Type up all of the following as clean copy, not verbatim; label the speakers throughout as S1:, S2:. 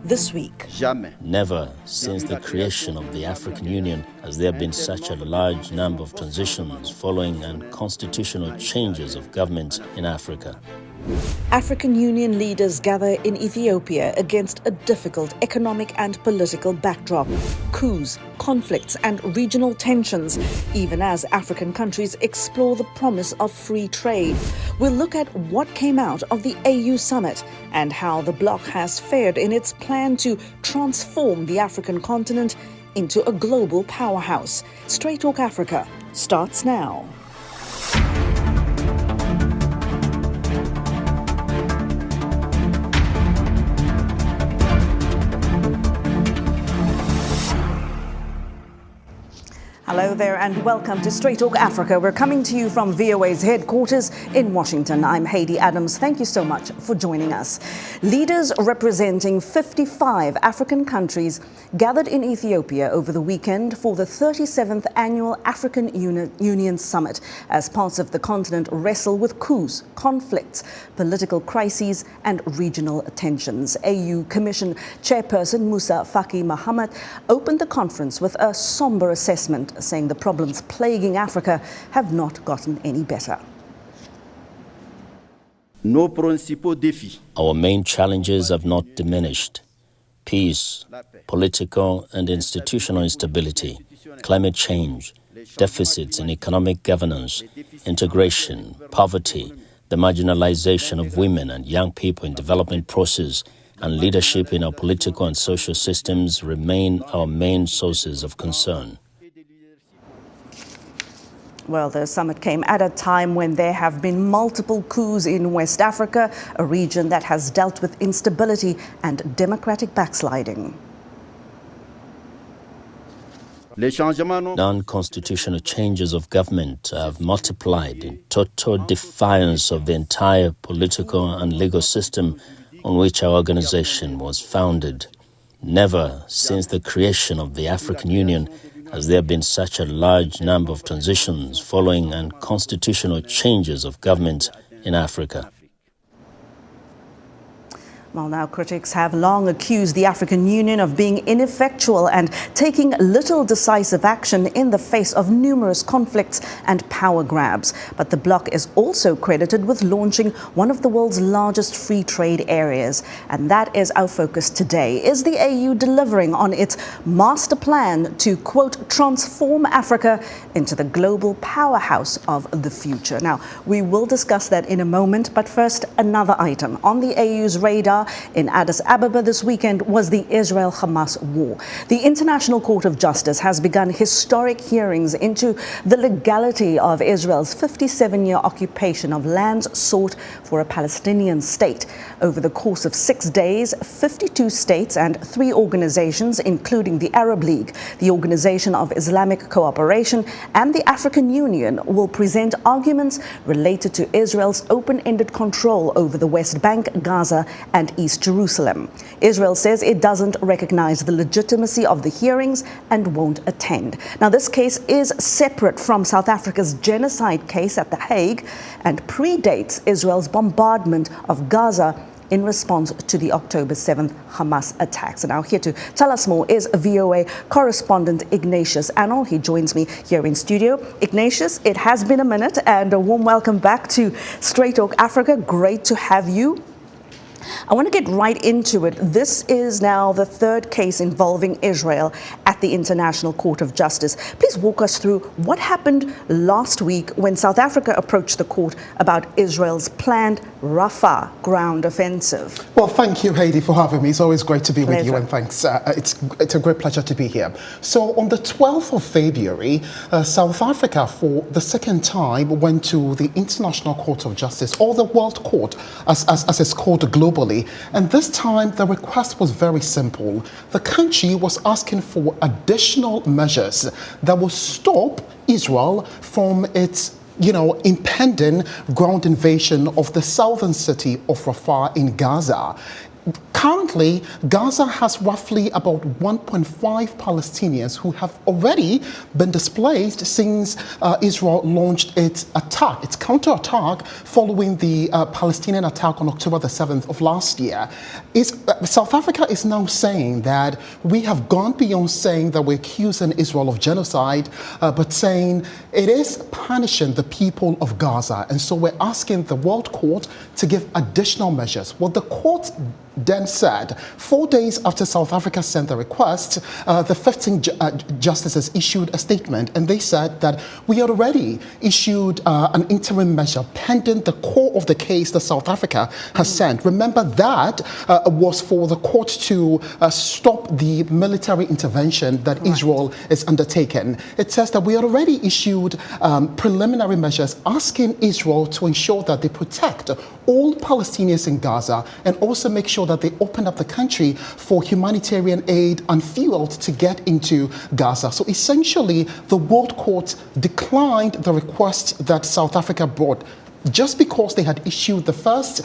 S1: This week.
S2: Never since the creation of the African Union has there been such a large number of transitions following unconstitutional changes of government in Africa.
S1: African Union leaders gather in Ethiopia against a difficult economic and political backdrop. Coups, conflicts and regional tensions, even as African countries explore the promise of free trade. We'll look at what came out of the AU summit and how the bloc has fared in its plan to transform the African continent into a global powerhouse. Straight Talk Africa starts now. Hello there and welcome to Straight Talk Africa. We're coming to you from VOA's headquarters in Washington. I'm Haydé Adams. Thank you so much for joining us. Leaders representing 55 African countries gathered in Ethiopia over the weekend for the 37th Annual African Union Summit as parts of the continent wrestle with coups, conflicts, political crises and regional tensions. AU Commission Chairperson Musa Faki Mahamat opened the conference with a somber assessment, saying the problems plaguing Africa have not gotten any better.
S2: Our main challenges have not diminished. Peace, political and institutional instability, climate change, deficits in economic governance, integration, poverty, the marginalization of women and young people in development process, and leadership in our political and social systems remain our main sources of concern.
S1: Well, the summit came at a time when there have been multiple coups in West Africa, a region that has dealt with instability and democratic backsliding.
S2: Non-constitutional changes of government have multiplied in total defiance of the entire political and legal system on which our organization was founded. Never since the creation of the African Union has there been such a large number of transitions following unconstitutional changes of government in Africa.
S1: Well, now critics have long accused the African Union of being ineffectual and taking little decisive action in the face of numerous conflicts and power grabs. But the bloc is also credited with launching one of the world's largest free trade areas. And that is our focus today. Is the AU delivering on its master plan to, quote, transform Africa into the global powerhouse of the future? Now, we will discuss that in a moment. But first, another item on the AU's radar in Addis Ababa this weekend was the Israel-Hamas war. The International Court of Justice has begun historic hearings into the legality of Israel's 57-year occupation of lands sought for a Palestinian state. Over the course of 6 days, 52 states and 3 organizations, including the Arab League, the Organization of Islamic Cooperation, and the African Union, will present arguments related to Israel's open-ended control over the West Bank, Gaza, and East Jerusalem. Israel says it doesn't recognize the legitimacy of the hearings and won't attend. Now, this case is separate from South Africa's genocide case at The Hague and predates Israel's bombardment of Gaza in response to the October 7th Hamas attacks. And now here to tell us more is VOA correspondent Ignatius Annor. He joins me here in studio. Ignatius, it has been a minute and a warm welcome back to Straight Talk Africa. Great to have you. I want to get right into it. This is now the third case involving Israel at the International Court of Justice. Please walk us through what happened last week when South Africa approached the court about Israel's planned Rafah ground offensive.
S3: Well, thank you, Haydé, for having me. It's always great to be with you, and thanks. It's a great pleasure to be here. So on the 12th of February, South Africa, for the second time, went to the International Court of Justice, or the World Court, as it's called globally. And this time, the request was very simple. The country was asking for additional measures that will stop Israel from its impending ground invasion of the southern city of Rafah in Gaza. Currently, Gaza has roughly about 1.5 Palestinians who have already been displaced since Israel launched its attack, its counterattack, following the Palestinian attack on October the 7th of last year. South Africa is now saying that we have gone beyond saying that we're accusing Israel of genocide, but saying it is punishing the people of Gaza. And so we're asking the World Court to give additional measures. What the court then said, 4 days after South Africa sent the request, the 15 justices issued a statement, and they said that we had already issued an interim measure pending the core of the case that South Africa has sent. Remember, that was for the court to stop the military intervention that Israel is undertaking. It says that we had already issued preliminary measures asking Israel to ensure that they protect all Palestinians in Gaza and also make sure that they open up the country for humanitarian aid and fuel to get into Gaza. So essentially, the World Court declined the request that South Africa brought just because they had issued the first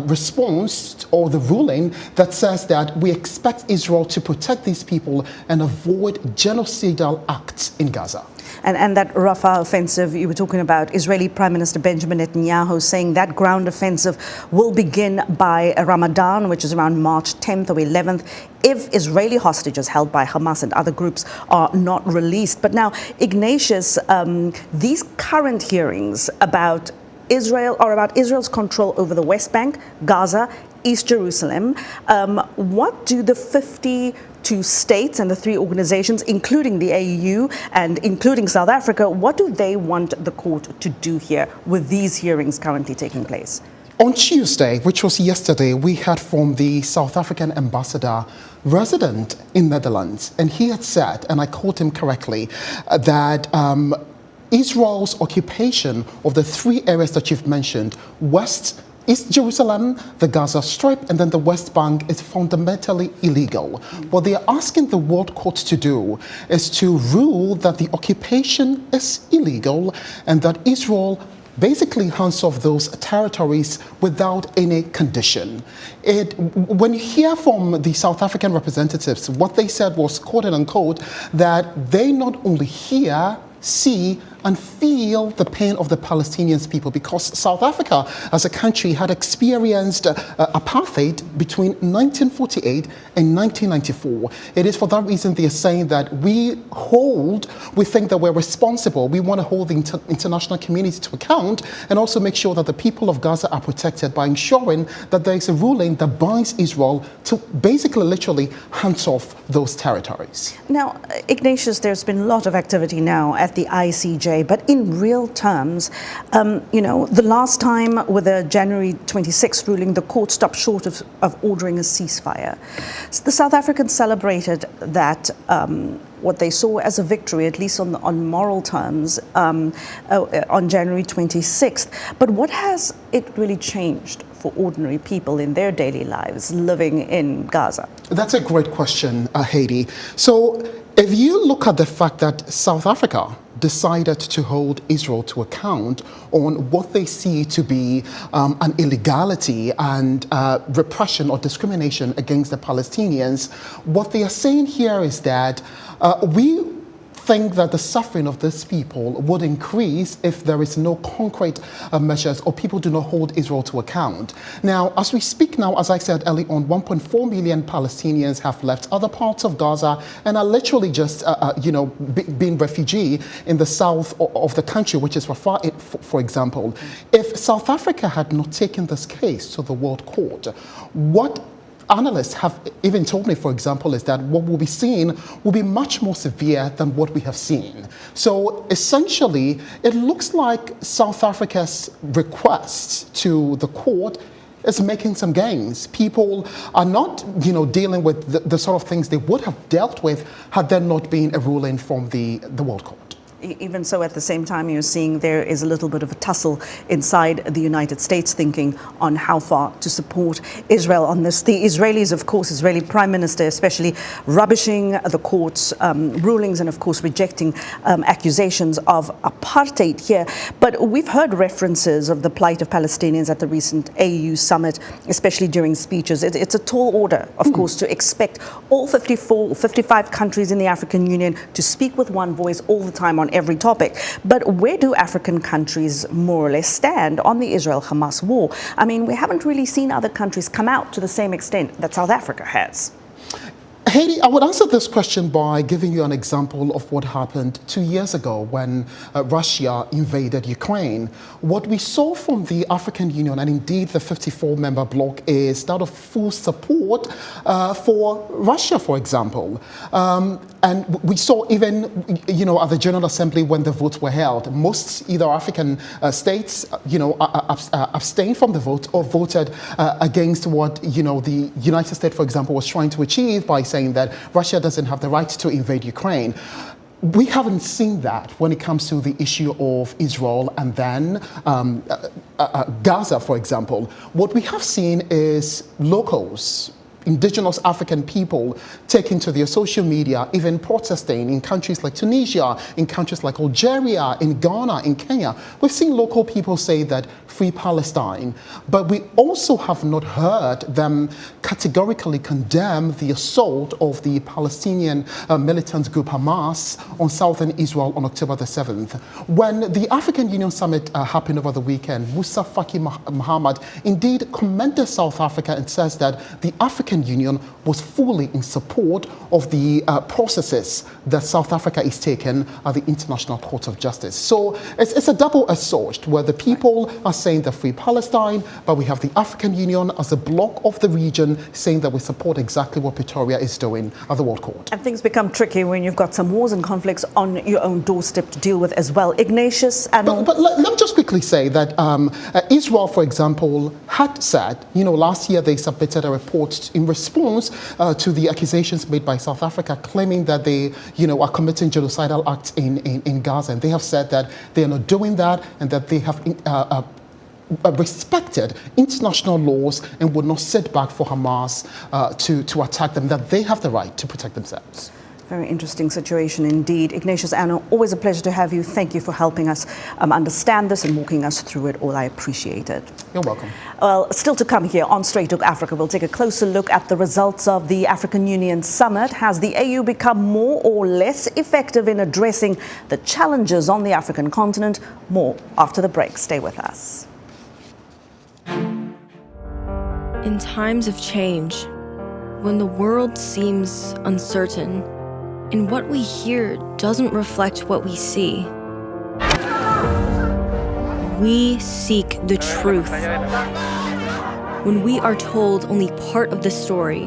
S3: response or the ruling that says that we expect Israel to protect these people and avoid genocidal acts in Gaza.
S1: And that Rafah offensive you were talking about, Israeli Prime Minister Benjamin Netanyahu saying that ground offensive will begin by Ramadan, which is around March 10th or 11th, if Israeli hostages held by Hamas and other groups are not released. But now, Ignatius, these current hearings about Israel are about Israel's control over the West Bank, Gaza, East Jerusalem. What do the 52 states and the 3 organizations, including the AU and including South Africa, what do they want the court to do here with these hearings currently taking place?
S3: On Tuesday, which was yesterday, we heard from the South African ambassador resident in Netherlands, and he had said, and I quote him correctly, that Israel's occupation of the 3 areas that you've mentioned, East Jerusalem, the Gaza Strip, and then the West Bank, is fundamentally illegal. What they are asking the World Court to do is to rule that the occupation is illegal and that Israel basically hands off those territories without any condition. When you hear from the South African representatives, what they said was, quote unquote, that they not only hear, see, and feel the pain of the Palestinian people, because South Africa as a country had experienced apartheid between 1948 and 1994. It is for that reason they are saying that we think that we're responsible. We want to hold the international community to account and also make sure that the people of Gaza are protected by ensuring that there is a ruling that binds Israel to basically literally hands off those territories.
S1: Now, Ignatius, there's been a lot of activity now at the ICJ. But in real terms, the last time with the January 26th ruling, the court stopped short of ordering a ceasefire. So the South Africans celebrated that, what they saw as a victory, at least on moral terms, on January 26th. But what has it really changed for ordinary people in their daily lives living in Gaza?
S3: That's a great question, Haydé. So if you look at the fact that South Africa decided to hold Israel to account on what they see to be an illegality and repression or discrimination against the Palestinians, what they are saying here is that we think that the suffering of these people would increase if there is no concrete measures or people do not hold Israel to account. Now, as we speak now, as I said early on, 1.4 million Palestinians have left other parts of Gaza and are literally just, being refugee in the south of the country, which is Rafah, for example. If South Africa had not taken this case to the World Court, what analysts have even told me, for example, is that what we'll be seeing will be much more severe than what we have seen. So essentially, it looks like South Africa's request to the court is making some gains. People are not, dealing with the sort of things they would have dealt with had there not been a ruling from the World Court.
S1: Even so, at the same time, you're seeing there is a little bit of a tussle inside the United States thinking on how far to support Israel on this. The Israelis, of course, Israeli Prime Minister especially, rubbishing the court's rulings and, of course, rejecting accusations of apartheid here. But we've heard references of the plight of Palestinians at the recent AU summit, especially during speeches. It's a tall order, of course, to expect all 55 countries in the African Union to speak with one voice all the time on every topic. But where do African countries more or less stand on the Israel-Hamas war? I mean, we haven't really seen other countries come out to the same extent that South Africa has.
S3: Haydé, I would answer this question by giving you an example of what happened 2 years ago when Russia invaded Ukraine. What we saw from the African Union and indeed the 54-member bloc is that of full support for Russia, for example. And we saw even, at the General Assembly when the votes were held, most either African states, abstained from the vote or voted against what, the United States, for example, was trying to achieve by saying that Russia doesn't have the right to invade Ukraine. We haven't seen that when it comes to the issue of Israel and then Gaza, for example. What we have seen is locals, indigenous African people taking to their social media, even protesting in countries like Tunisia, in countries like Algeria, in Ghana, in Kenya. We've seen local people say that free Palestine, but we also have not heard them categorically condemn the assault of the Palestinian militant group Hamas on southern Israel on October the 7th. When the African Union Summit happened over the weekend, Musa Faki Mahamat indeed commended South Africa and says that the African Union was fully in support of the processes that South Africa is taking at the International Court of Justice. So it's a double-edged sword where the people are saying that free Palestine, but we have the African Union as a bloc of the region saying that we support exactly what Pretoria is doing at the World Court.
S1: And things become tricky when you've got some wars and conflicts on your own doorstep to deal with as well. Ignatius Annor.
S3: But let me just quickly say that Israel, for example, had said, last year they submitted a report in response to the accusations made by South Africa claiming that they, are committing genocidal acts in Gaza. And they have said that they are not doing that and that they have respected international laws and would not sit back for Hamas to attack them, that they have the right to protect themselves.
S1: Very interesting situation indeed. Ignatius Annor, always a pleasure to have you. Thank you for helping us understand this and walking us through it all. I appreciate it.
S3: You're welcome.
S1: Well, still to come here on Straight Talk Africa, we'll take a closer look at the results of the African Union Summit. Has the AU become more or less effective in addressing the challenges on the African continent? More after the break. Stay with us.
S4: In times of change, when the world seems uncertain, and what we hear doesn't reflect what we see, we seek the truth. When we are told only part of the story,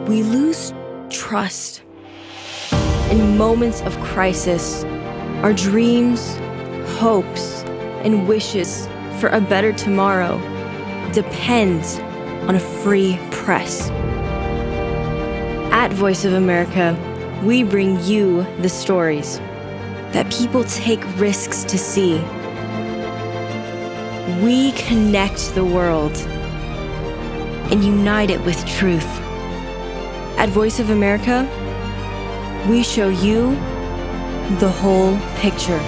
S4: we lose trust. In moments of crisis, our dreams, hopes, and wishes for a better tomorrow depends on a free press. At Voice of America, we bring you the stories that people take risks to see. We connect the world and unite it with truth. At Voice of America, we show you the whole picture.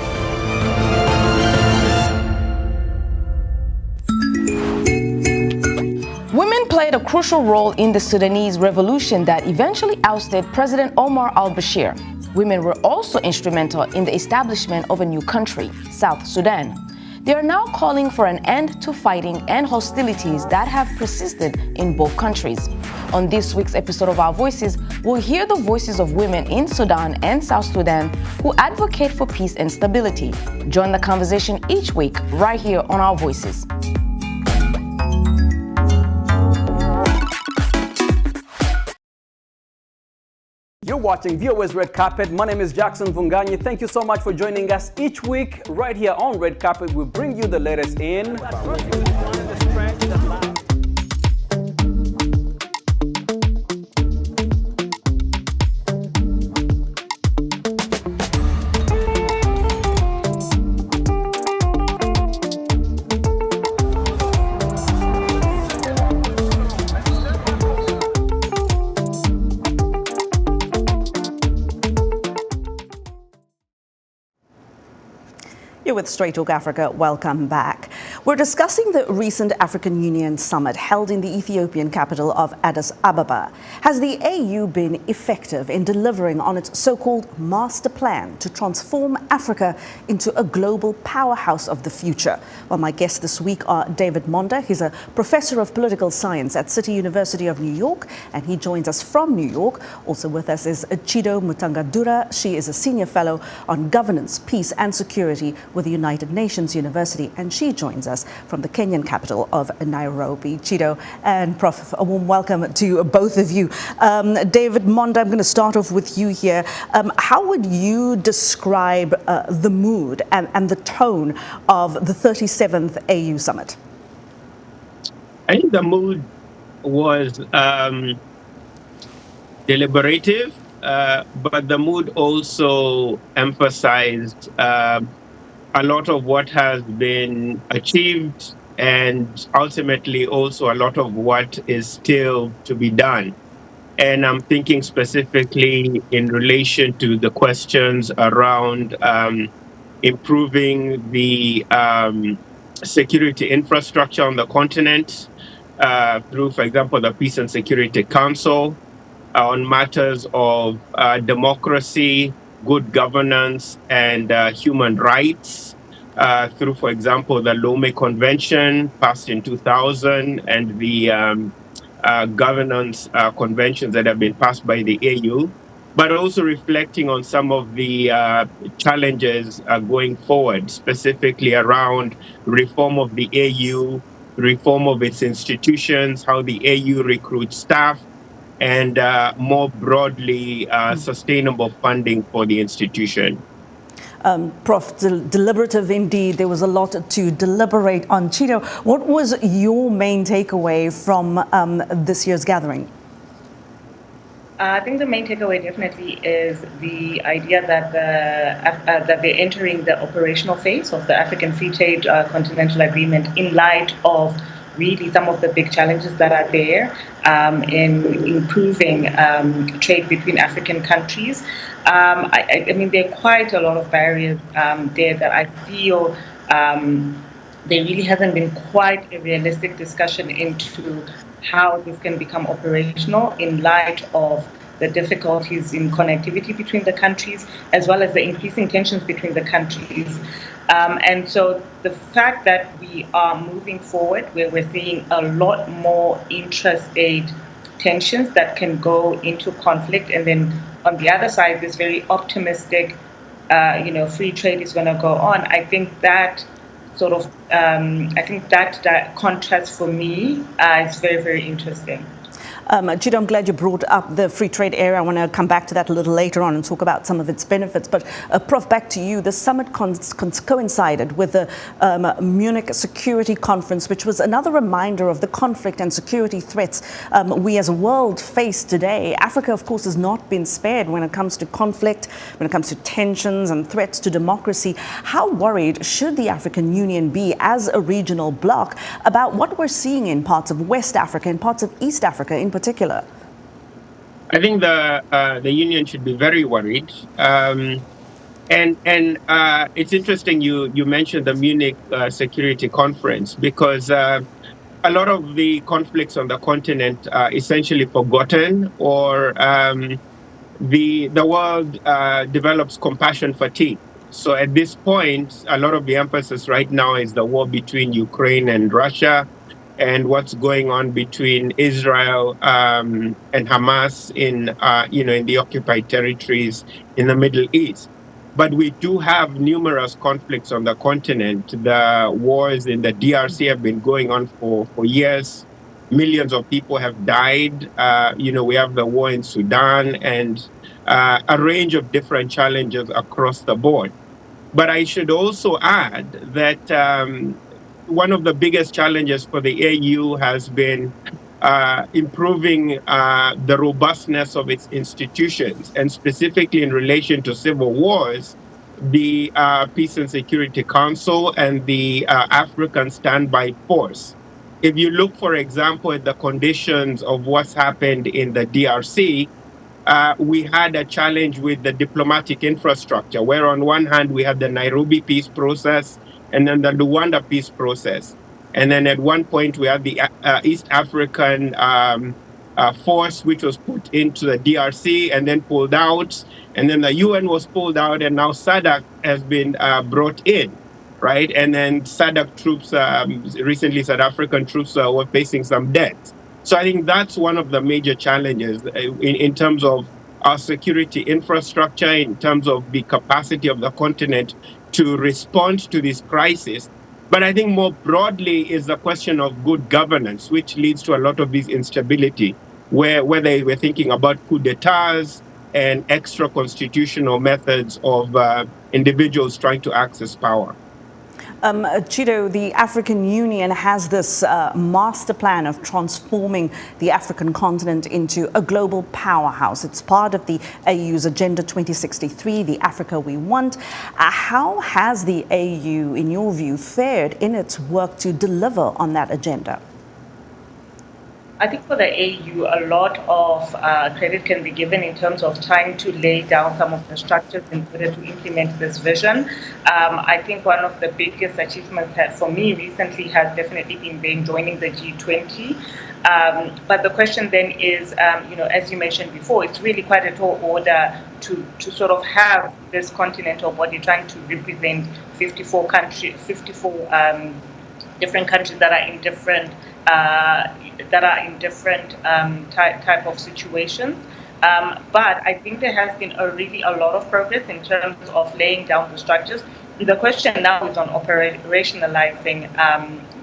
S5: Women played a crucial role in the Sudanese revolution that eventually ousted President Omar al-Bashir. Women were also instrumental in the establishment of a new country, South Sudan. They are now calling for an end to fighting and hostilities that have persisted in both countries. On this week's episode of Our Voices, we'll hear the voices of women in Sudan and South Sudan who advocate for peace and stability. Join the conversation each week right here on Our Voices.
S6: You're watching VOA's Red Carpet. My name is Jackson Vunganyi. Thank you so much for joining us each week right here on Red Carpet. We bring you the latest in
S1: You're with Straight Talk Africa. Welcome back. We're discussing the recent African Union summit held in the Ethiopian capital of Addis Ababa. Has the AU been effective in delivering on its so-called master plan to transform Africa into a global powerhouse of the future? Well, my guests this week are David Monda. He's a professor of political science at City University of New York, and he joins us from New York. Also with us is Chido Mutangadura. She is a senior fellow on governance, peace and security with the United Nations University, and she joins us from the Kenyan capital of Nairobi. Chido and Prof, a warm welcome to both of you. David Monda, I'm going to start off with you here. How would you describe the mood and the tone of the 37th AU summit?
S7: I think the mood was deliberative, but the mood also emphasized a lot of what has been achieved and ultimately also a lot of what is still to be done. And I'm thinking specifically in relation to the questions around improving the security infrastructure on the continent through, for example, the Peace and Security Council, on matters of democracy, good governance, and human rights, through, for example, the Lome Convention passed in 2000 and the governance conventions that have been passed by the AU, but also reflecting on some of the challenges going forward, specifically around reform of the AU, reform of its institutions, how the AU recruits staff, and more broadly, sustainable funding for the institution.
S1: Prof, deliberative indeed. There was a lot to deliberate on. Chido, what was your main takeaway from this year's gathering?
S8: I think the main takeaway definitely is the idea that that they're entering the operational phase of the African Free Trade Continental Agreement in light of really some of the big challenges that are there in improving trade between African countries. I mean, there are quite a lot of barriers there that I feel there really hasn't been quite a realistic discussion into how this can become operational in light of the difficulties in connectivity between the countries, as well as the increasing tensions between the countries. And so the fact that we are moving forward, where we're seeing a lot more intrastate tensions that can go into conflict, and then on the other side, this very optimistic, free trade is going to go on. I think that sort of, that contrast for me is very, very interesting.
S1: Chido, I'm glad you brought up the free trade area. I want to come back to that a little later on and talk about some of its benefits. But Prof, back to you. The summit coincided with the Munich Security Conference, which was another reminder of the conflict and security threats we as a world face today. Africa, of course, has not been spared when it comes to conflict, when it comes to tensions and threats to democracy. How worried should the African Union be as a regional bloc about what we're seeing in parts of West Africa, in parts of East Africa in particular?
S7: I think the union should be very worried, and it's interesting you mentioned the Munich Security Conference, because a lot of the conflicts on the continent are essentially forgotten, or the world develops compassion fatigue. So at this point, a lot of the emphasis right now is the war between Ukraine and Russia, and what's going on between Israel and Hamas in the occupied territories in the Middle East. But we do have numerous conflicts on the continent. The wars in the DRC have been going on for years. Millions of people have died. We have the war in Sudan and a range of different challenges across the board. But I should also add that one of the biggest challenges for the AU has been improving the robustness of its institutions, and specifically in relation to civil wars, the Peace and Security Council and the African Standby Force. If you look, for example, at the conditions of what's happened in the DRC, we had a challenge with the diplomatic infrastructure, where on one hand we had the Nairobi peace process and then the Luanda peace process. And then at one point we had the East African force, which was put into the DRC and then pulled out. And then the UN was pulled out, and now SADC has been brought in, right? And then SADC troops, recently South African troops were facing some deaths. So I think that's one of the major challenges in terms of our security infrastructure, in terms of the capacity of the continent to respond to this crisis. But I think more broadly is the question of good governance, which leads to a lot of this instability, whether we're thinking about coups d'etats and extra constitutional methods of individuals trying to access power.
S1: Chido, the African Union has this master plan of transforming the African continent into a global powerhouse. It's part of the AU's Agenda 2063, the Africa we want. How has the AU, in your view, fared in its work to deliver on that agenda?
S8: I think for the AU, a lot of credit can be given in terms of trying to lay down some of the structures in order to implement this vision. I think one of the biggest achievements for me recently has definitely been joining the G20. But the question then is, as you mentioned before, it's really quite a tall order to sort of have this continental body trying to represent 54 countries, 54 different countries that are in different type of situations. But I think there has been a lot of progress in terms of laying down the structures. The question now is on operationalizing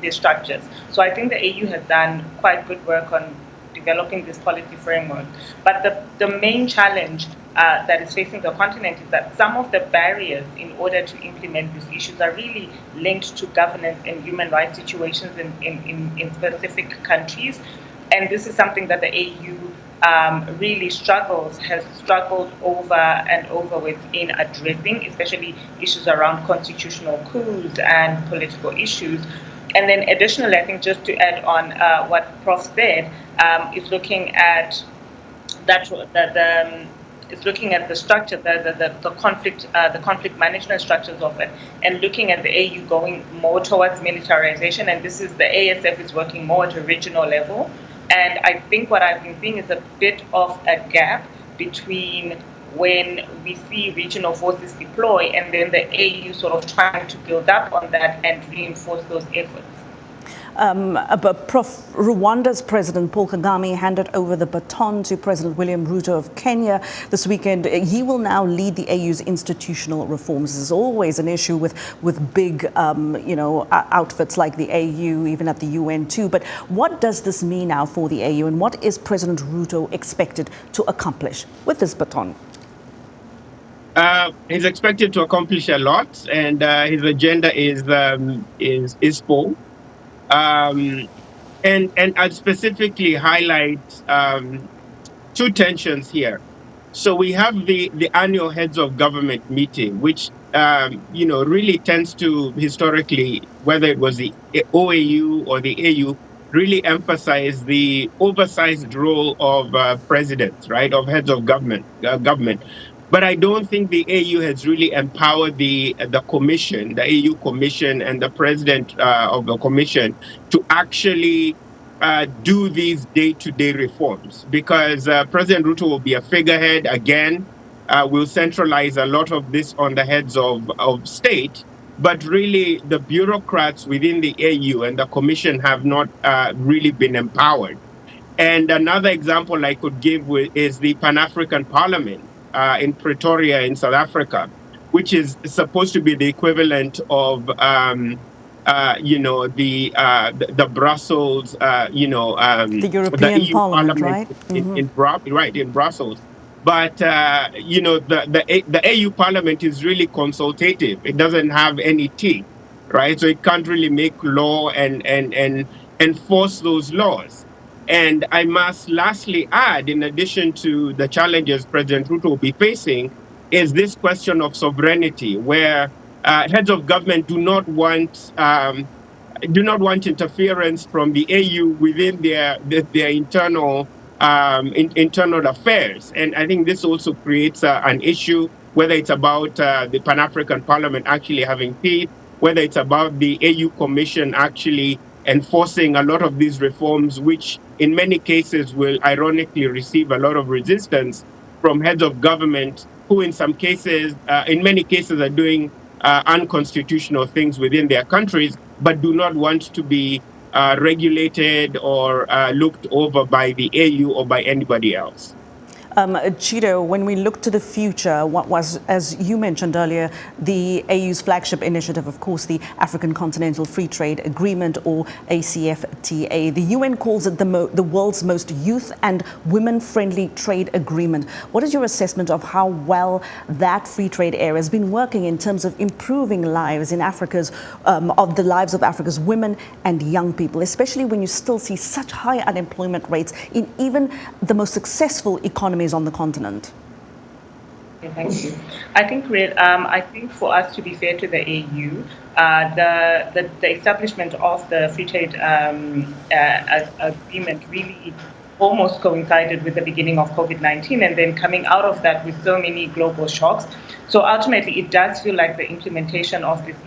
S8: the structures. So I think the AU has done quite good work on developing this policy framework. But the main challenge that is facing the continent is that some of the barriers in order to implement these issues are really linked to governance and human rights situations in specific countries. And this is something that the AU really has struggled over and over with in addressing, especially issues around constitutional coups and political issues. And then additionally, I think just to add on what Prof said, is looking at is looking at the structure, the conflict management structures of it, and looking at the AU going more towards militarization. And this is the ASF is working more at a regional level. And I think what I've been seeing is a bit of a gap between when we see regional forces deploy and then the AU sort of trying to build up on that and reinforce those efforts.
S1: But Prof, Rwanda's President Paul Kagame handed over the baton to President William Ruto of Kenya this weekend. He will now lead the AU's institutional reforms. This is always an issue with big, outfits like the AU, even at the UN too. But what does this mean now for the AU, and what is President Ruto expected to accomplish with this baton?
S7: He's expected to accomplish a lot, and his agenda is full. And I'd specifically highlight two tensions here. So we have the annual heads of government meeting, which really tends to historically, whether it was the OAU or the AU, really emphasize the oversized role of presidents, right, of heads of government. But I don't think the AU has really empowered the commission, the AU commission, and the president of the commission to actually do these day-to-day reforms, because President Ruto will be a figurehead again, will centralize a lot of this on the heads of state, but really the bureaucrats within the AU and the commission have not really been empowered. And another example I could give is the Pan-African Parliament in Pretoria in South Africa, which is supposed to be the equivalent of the Brussels,
S1: the European
S7: EU
S1: Parliament, right?
S7: In Brussels. But the AU Parliament is really consultative. It doesn't have any teeth, right? So it can't really make law and enforce those laws. And I must lastly add, in addition to the challenges President Ruto will be facing, is this question of sovereignty, where heads of government do not want interference from the AU within their internal internal affairs. And I think this also creates an issue, whether it's about the Pan-African Parliament actually having teeth, whether it's about the AU Commission actually enforcing a lot of these reforms, which in many cases will ironically receive a lot of resistance from heads of government who in many cases are doing unconstitutional things within their countries, but do not want to be regulated or looked over by the AU or by anybody else.
S1: Chido, when we look to the future, what was, as you mentioned earlier, the AU's flagship initiative, of course, the African Continental Free Trade Agreement, or ACFTA. The UN calls it the world's most youth and women-friendly trade agreement. What is your assessment of how well that free trade area has been working in terms of improving lives in the lives of Africa's women and young people, especially when you still see such high unemployment rates in even the most successful economies on the continent?
S8: Okay, thank you. I think for us to be fair to the AU, the establishment of the free trade agreement really almost coincided with the beginning of COVID-19, and then coming out of that with so many global shocks. So ultimately, it does feel like the implementation of this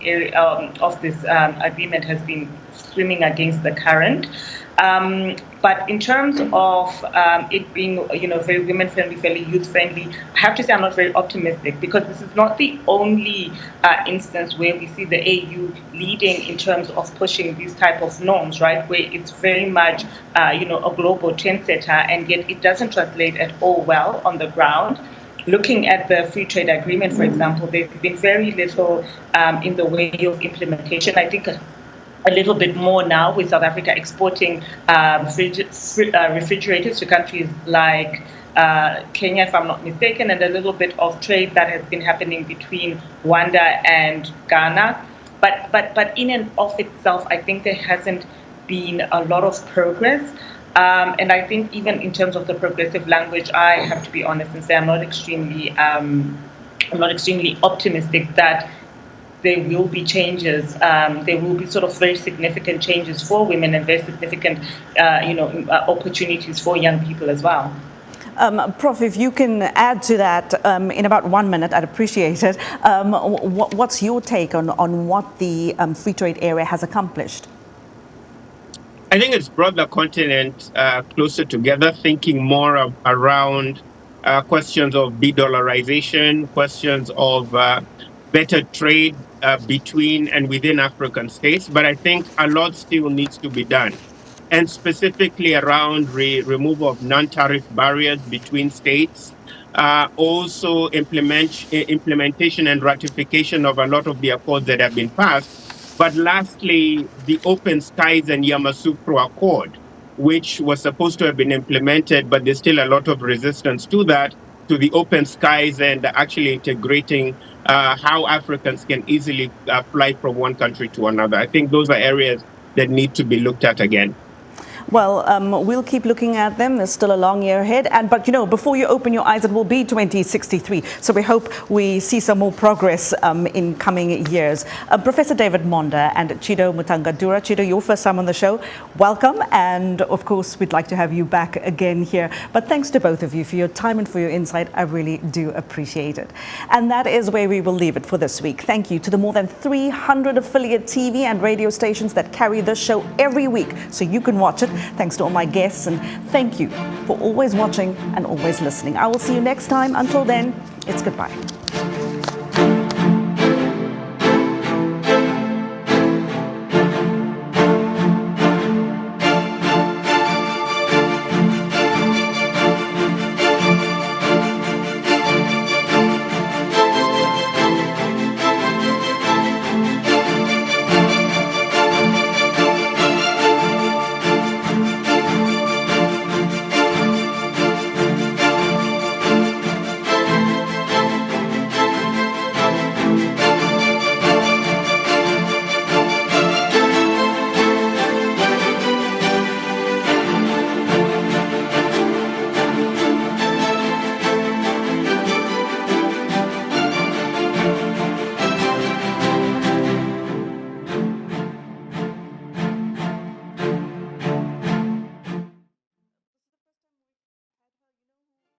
S8: agreement has been swimming against the current. But in terms of it being, very women-friendly, fairly youth-friendly, I have to say I'm not very optimistic, because this is not the only instance where we see the AU leading in terms of pushing these type of norms, right? Where it's very much, a global trendsetter, and yet it doesn't translate at all well on the ground. Looking at the free trade agreement, for example, there's been very little in the way of implementation. I think a little bit more now, with South Africa exporting refrigerators to countries like Kenya, if I'm not mistaken, and a little bit of trade that has been happening between Rwanda and Ghana. But in and of itself, I think there hasn't been a lot of progress. And I think even in terms of the progressive language, I have to be honest and say I'm not extremely optimistic that there will be changes. There will be sort of very significant changes for women, and very significant, opportunities for young people as well.
S1: Prof, if you can add to that in about 1 minute, I'd appreciate it. What's your take on what the free trade area has accomplished?
S7: I think it's brought the continent closer together, thinking more around questions of de-dollarization, questions of better trade between and within African states. But I think a lot still needs to be done, and specifically around removal of non-tariff barriers between states, also implementation and ratification of a lot of the accords that have been passed. But lastly, the Open Skies and Yamoussoukro Accord, which was supposed to have been implemented, but there's still a lot of resistance to that, to the Open Skies and actually integrating how Africans can easily fly from one country to another. I think those are areas that need to be looked at again.
S1: Well, we'll keep looking at them. There's still a long year ahead. But, before you open your eyes, it will be 2063. So we hope we see some more progress in coming years. Professor David Monda and Chido Mutangadura. Chido, your first time on the show. Welcome. And, of course, we'd like to have you back again here. But thanks to both of you for your time and for your insight. I really do appreciate it. And that is where we will leave it for this week. Thank you to the more than 300 affiliate TV and radio stations that carry this show every week, so you can watch it. Thanks to all my guests, and thank you for always watching and always listening. I will see you next time. Until then, it's goodbye.